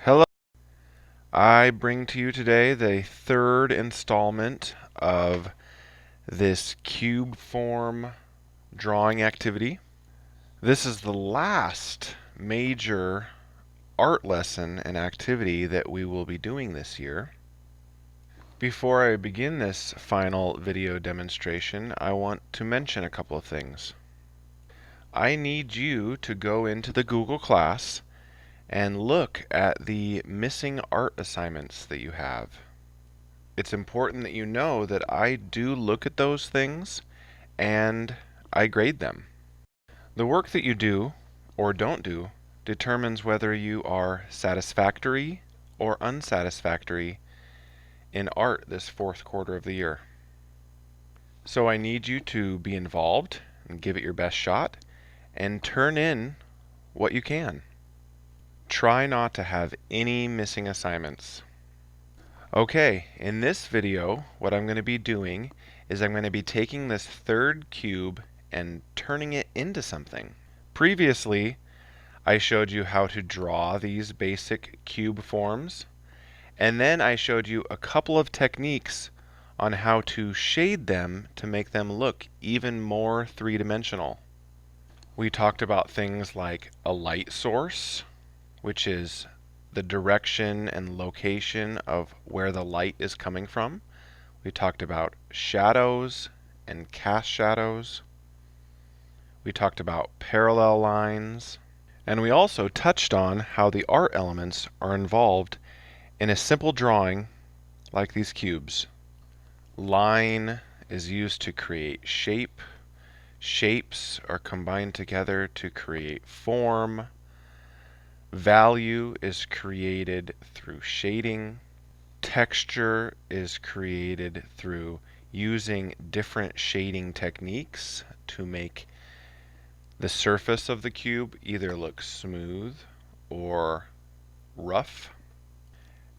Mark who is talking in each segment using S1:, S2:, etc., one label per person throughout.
S1: Hello. I bring to you today the third installment of this cube form drawing activity. This is the last major art lesson and activity that we will be doing this year. Before I begin this final video demonstration, I want to mention a couple of things. I need you to go into the Google Class and look at the missing art assignments that you have. It's important that you know that I do look at those things and I grade them. The work that you do or don't do determines whether you are satisfactory or unsatisfactory in art this fourth quarter of the year. So I need you to be involved and give it your best shot and turn in what you can. Try not to have any missing assignments. Okay, in this video, what I'm going to be doing is I'm going to be taking this third cube and turning it into something. Previously, I showed you how to draw these basic cube forms, and then I showed you a couple of techniques on how to shade them to make them look even more three-dimensional. We talked about things like a light source, which is the direction and location of where the light is coming from. We talked about shadows and cast shadows. We talked about parallel lines. And we also touched on how the art elements are involved in a simple drawing like these cubes. Line is used to create shape. Shapes are combined together to create form. Value is created through shading. Texture is created through using different shading techniques to make the surface of the cube either look smooth or rough.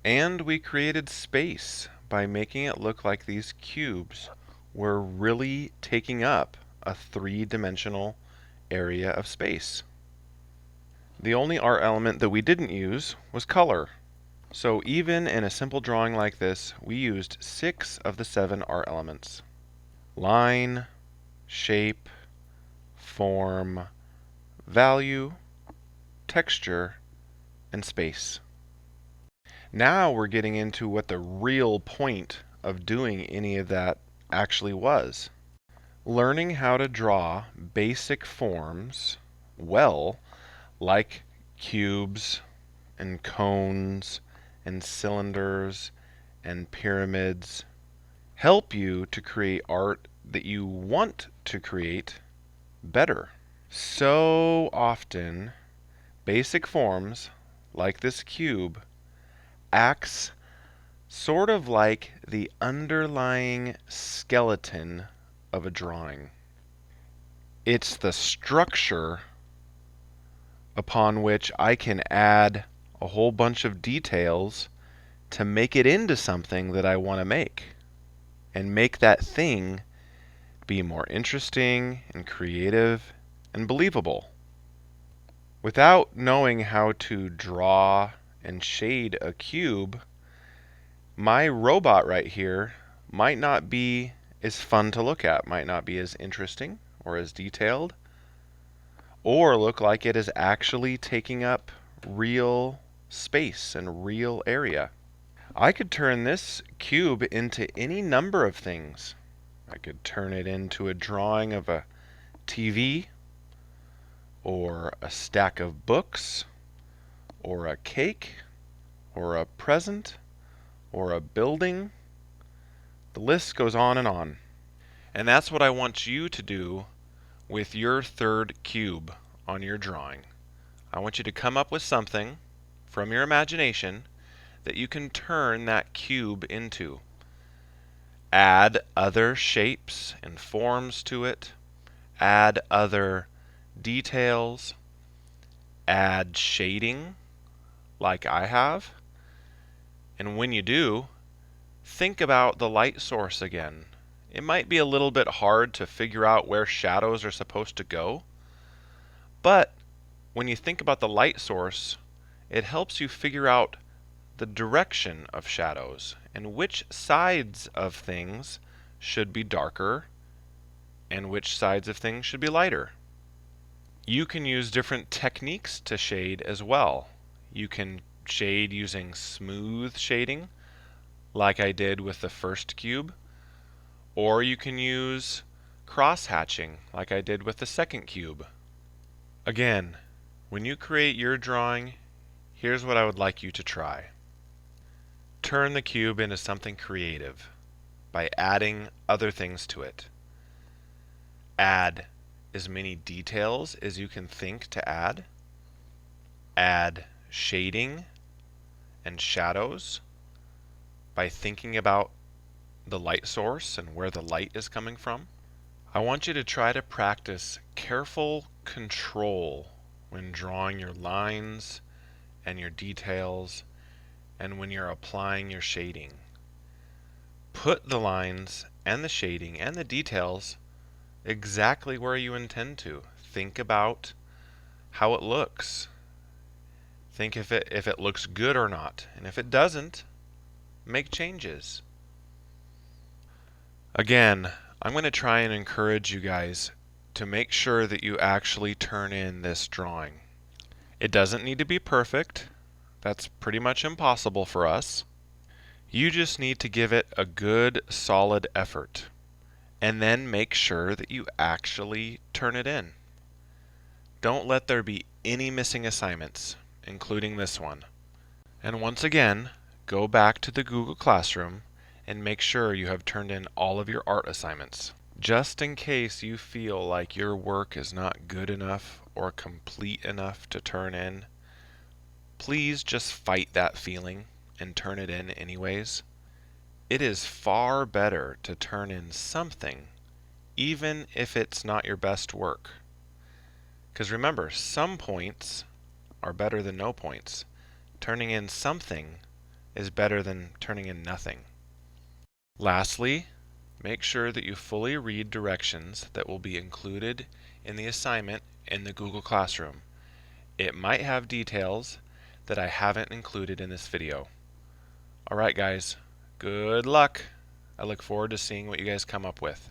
S1: And we created space by making it look like these cubes were really taking up a three-dimensional area of space. The only art element that we didn't use was color. So even in a simple drawing like this, we used 6 of the 7 art elements: line, shape, form, value, texture, and space. Now we're getting into what the real point of doing any of that actually was. Learning how to draw basic forms well, like cubes and cones and cylinders and pyramids, help you to create art that you want to create better. So often, basic forms like this cube acts sort of like the underlying skeleton of a drawing. It's the structure upon which I can add a whole bunch of details to make it into something that I want to make, and make that thing be more interesting and creative and believable. Without knowing how to draw and shade a cube, my robot right here might not be as fun to look at, might not be as interesting or as detailed, or look like it is actually taking up real space and real area. I could turn this cube into any number of things. I could turn it into a drawing of a TV, or a stack of books, or a cake, or a present, or a building. The list goes on and on. And that's what I want you to do with your third cube on your drawing. I want you to come up with something from your imagination that you can turn that cube into. Add other shapes and forms to it. Add other details. Add shading, like I have. And when you do, think about the light source again. It might be a little bit hard to figure out where shadows are supposed to go, but when you think about the light source, it helps you figure out the direction of shadows and which sides of things should be darker and which sides of things should be lighter. You can use different techniques to shade as well. You can shade using smooth shading, like I did with the first cube, or you can use cross-hatching, like I did with the second cube. Again, when you create your drawing, here's what I would like you to try. Turn the cube into something creative by adding other things to it. Add as many details as you can think to add. Add shading and shadows by thinking about the light source and where the light is coming from. I want you to try to practice careful control when drawing your lines and your details and when you're applying your shading. Put the lines and the shading and the details exactly where you intend to. Think about how it looks. Think if it looks good or not. And if it doesn't, make changes. Again, I'm going to try and encourage you guys to make sure that you actually turn in this drawing. It doesn't need to be perfect. That's pretty much impossible for us. You just need to give it a good, solid effort, and then make sure that you actually turn it in. Don't let there be any missing assignments, including this one. And once again, go back to the Google Classroom and make sure you have turned in all of your art assignments. Just in case you feel like your work is not good enough or complete enough to turn in, please just fight that feeling and turn it in anyways. It is far better to turn in something, even if it's not your best work. Because remember, some points are better than no points. Turning in something is better than turning in nothing. Lastly, make sure that you fully read directions that will be included in the assignment in the Google Classroom. It might have details that I haven't included in this video. Alright guys, good luck. I look forward to seeing what you guys come up with.